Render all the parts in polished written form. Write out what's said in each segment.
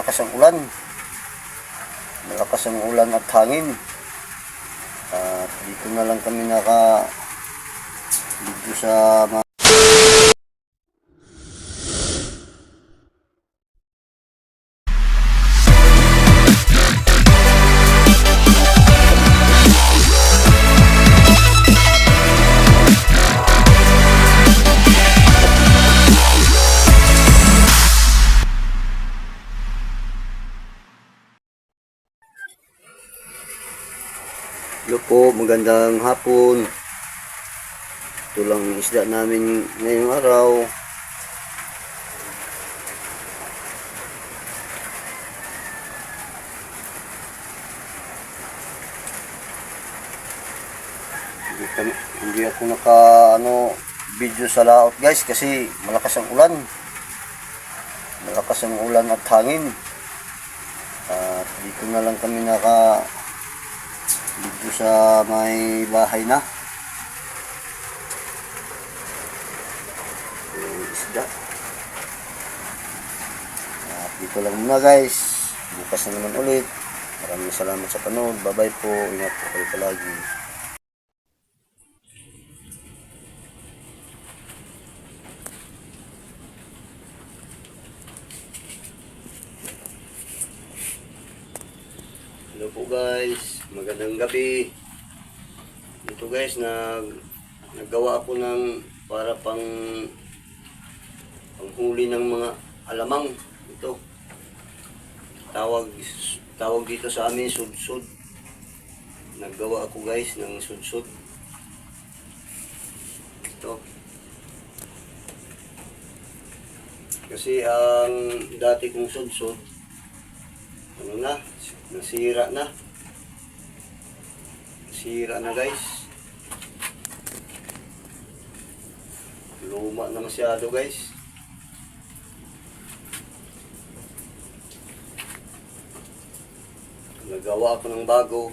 malakas ang ulan at hangin. At dito na lang kami naka dito sa Hello po, magandang hapon. Ito lang ang isda namin ngayong araw. Hindi ako naka video sa laot guys kasi malakas ang ulan. Malakas ang ulan at hangin. At dito na lang kami naka dito sa may bahay na isda. At dito lang muna guys, bukas na naman ulit. Maraming salamat sa panood. Bye bye po, ingat po kayo palagi. Hello po guys, magandang gabi. Ito guys, naggawa ako ng para panghuli ng mga alamang. Ito tawag dito sa amin sudsud. Naggawa ako guys ng sudsud. Ito kasi ang dati kong sudsud nasira na guys. Luma na masyado guys. Nagawa ako ng bago.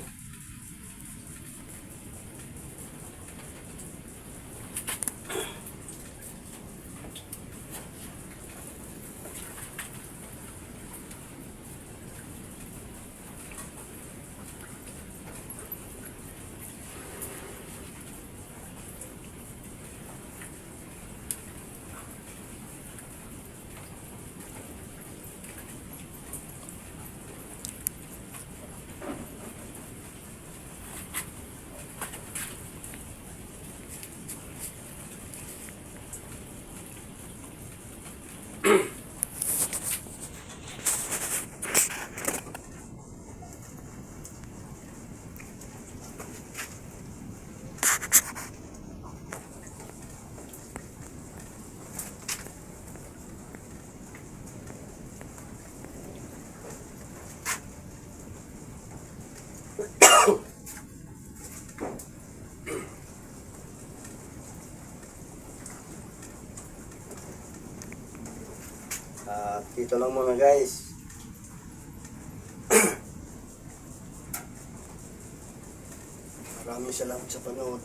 Dito lang muna guys. Maraming salamat sa panood.